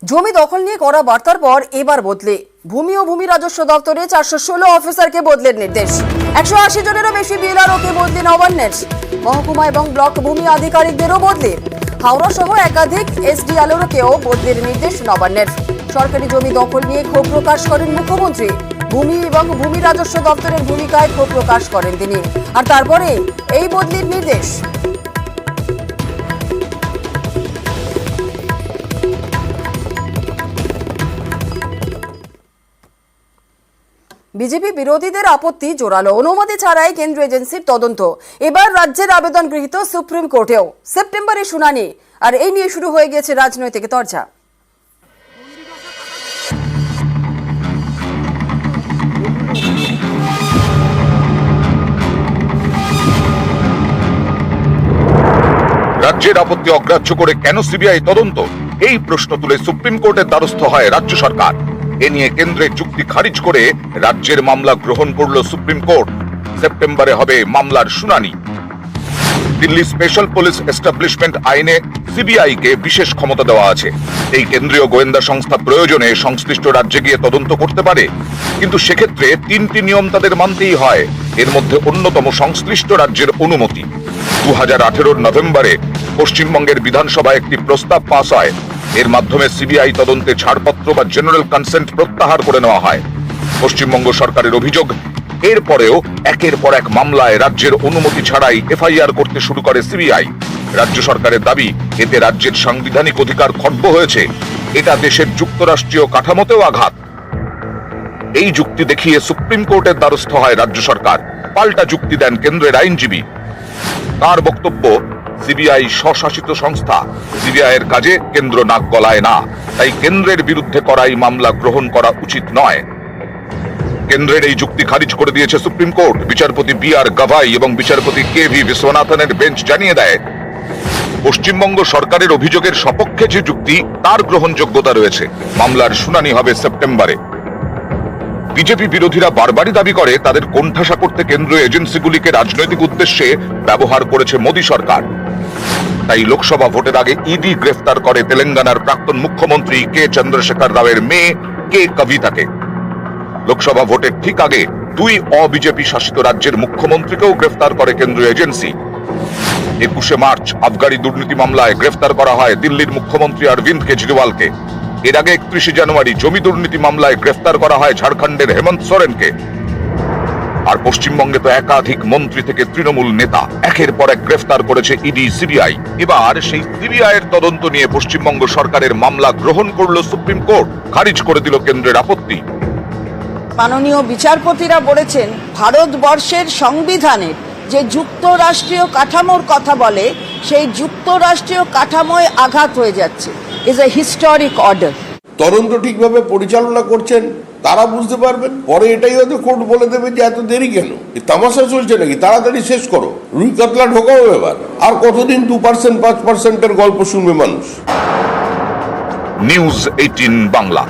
জমি দখল নিয়ে করা বার্তার পর এবার বদলে ভূমি ও ভূমি রাজস্ব দপ্তরে 416 অফিসারকে বদলের নির্দেশ। 180 জনেরও বেশি বিএলআরওকে বদলে নবান্নের। মহকুমা এবং ব্লক ভূমি আধিকারিকদেরও বদলে। হাওড়া সহ একাধিক এসডিআরওকেও বদলের নির্দেশ নবান্নের। সরকারি জমি দখল নিয়ে ক্ষোভ প্রকাশ করেন মুখ্যমন্ত্রী। ভূমি এবং ভূমি রাজস্ব দপ্তরের ভূমিকায় ক্ষোভ প্রকাশ করেন তিনি। আর তারপরে এই বদলির নির্দেশ। বিজেপি বিরোধীদের আপত্তি জোরালো। অনুমতি ছাড়াই কেন্দ্রীয় এজেন্সির তদন্ত। এবার রাজ্যের আবেদন গৃহীত সুপ্রিম কোর্টেও। সেপ্টেম্বরে শুনানি। আর এই নিয়ে শুরু হয়ে গেছে রাজনৈতিক তরজা। রাজ্যের আপত্তি অগ্রাহ্য করে কেন সিবিআই তদন্ত, এই প্রশ্ন তুলে সুপ্রিম কোর্টের দ্বারস্থ হয় রাজ্য সরকার। এ নিয়ে কেন্দ্রের যুক্তি খারিজ করে রাজ্যের মামলা গ্রহণ করল সুপ্রিম কোর্ট। সেপ্টেম্বরে হবে মামলার শুনানি। দিল্লি স্পেশাল পুলিশ এস্টাবলিশমেন্ট আইনে সিবিআই কে বিশেষ ক্ষমতা দেওয়া আছে। এই কেন্দ্রীয় গোয়েন্দা সংস্থা প্রয়োজনে সংশ্লিষ্ট রাজ্যে গিয়ে তদন্ত করতে পারে, কিন্তু সেক্ষেত্রে 3টি নিয়ম তাদের মানতেই হয়। এর মধ্যে অন্যতম সংশ্লিষ্ট রাজ্যের অনুমতি। 2018 নভেম্বরে পশ্চিমবঙ্গের বিধানসভায় একটি প্রস্তাব পাস হয়। এর মাধ্যমে সিবিআই তদন্তে ছাড়পত্র বা জেনারেল কনসেন্ট প্রত্যাহার করে নেওয়া হয়। পশ্চিমবঙ্গ সরকারের অভিযোগ, এরপরেও একের পর এক মামলায় রাজ্যের অনুমতি ছাড়াই এফআইআর করতে শুরু করে সিবিআই। রাজ্য সরকারের দাবি, এতে রাজ্যের সাংবিধানিক অধিকার খর্ব হয়েছে। এটা দেশের যুক্তরাষ্ট্রীয় কাঠামোতেও আঘাত। এই যুক্তি দেখিয়ে সুপ্রিম কোর্টের দ্বারস্থ হয় রাজ্য সরকার। পাল্টা যুক্তি দেন কেন্দ্রের আইনজীবী। তার বক্তব্য, সিবিআই স্বশাসিত সংস্থা, সিবিআই এর কাজে কেন্দ্র নাক গলায় না, তাই কেন্দ্রের বিরুদ্ধে করাই মামলা গ্রহণ করা উচিত নয়। কেন্দ্রের এই যুক্তি খারিজ করে দিয়েছে সুপ্রিম কোর্ট। বিচারপতি বি.আর. গাভাই এবং বিচারপতি কে.ভি. বিশ্বনাথনের বেঞ্চ জানিয়ে দেয়, পশ্চিমবঙ্গ সরকারের অভিযোগের সপক্ষে যে যুক্তি, তার গ্রহণযোগ্যতা রয়েছে। মামলার শুনানি হবে সেপ্টেম্বরে। বিজেপি বিরোধীরা বারবারই দাবি করে, তাদের কোণঠাসা করতে কেন্দ্রীয় এজেন্সিগুলিকে রাজনৈতিক উদ্দেশ্যে ব্যবহার করেছে মোদী সরকার। তাই লোকসভা ভোটের আগে ইডি গ্রেফতার করে তেলেঙ্গানার প্রাক্তন মুখ্যমন্ত্রী কে চন্দ্রশেখর রাওয়ের মেয়ে কে কবিতাকে। লোকসভা ভোটের ঠিক আগে 2 অবিজেপি শাসিত রাজ্যের মুখ্যমন্ত্রীকেও গ্রেফতার করে কেন্দ্রীয় এজেন্সি। 21শে মার্চ আবগারি দুর্নীতি মামলায় গ্রেফতার করা হয় দিল্লির মুখ্যমন্ত্রী অরবিন্দ কেজরিওয়ালকে। এর আগে 31শে জানুয়ারি জমি দুর্নীতি মামলায় গ্রেফতার করা হয় ঝাড়খণ্ডের হেমন্ত সোরেনকে। আর পশ্চিমবঙ্গে তো একাধিক মন্ত্রী থেকে তৃণমূল নেতা একের পর এক গ্রেফতার করেছে ইডি, সিবিআই। এবার সেই সিবিআই এর তদন্ত নিয়ে পশ্চিমবঙ্গ সরকারের মামলা গ্রহণ করল সুপ্রিম কোর্ট। খারিজ করে দিল কেন্দ্রের আপত্তি। মাননীয় বিচারপতিরা বলেছেন, ভারতবর্ষের সংবিধানের যে যুক্তরাষ্ট্রীয় কাঠামোর কথা বলে, সেই যুক্তরাষ্ট্রীয় কাঠামোয় আঘাত হয়ে যাচ্ছে। Is a historic order. তদন্ত ঠিকভাবে পরিচালনা করছেন তারা বুঝতে পারবেন। পরে এটাই হয়তো কোর্ট বলে দেবে যে এত দেরি কেন, তামাশা চলছে নাকি, তাড়াতাড়ি শেষ করো, রুই কাতলা ঢোকাও এবার। আর কতদিন 2% 5%-এর গল্প শুনবে মানুষ? নিউজ 18 বাংলা।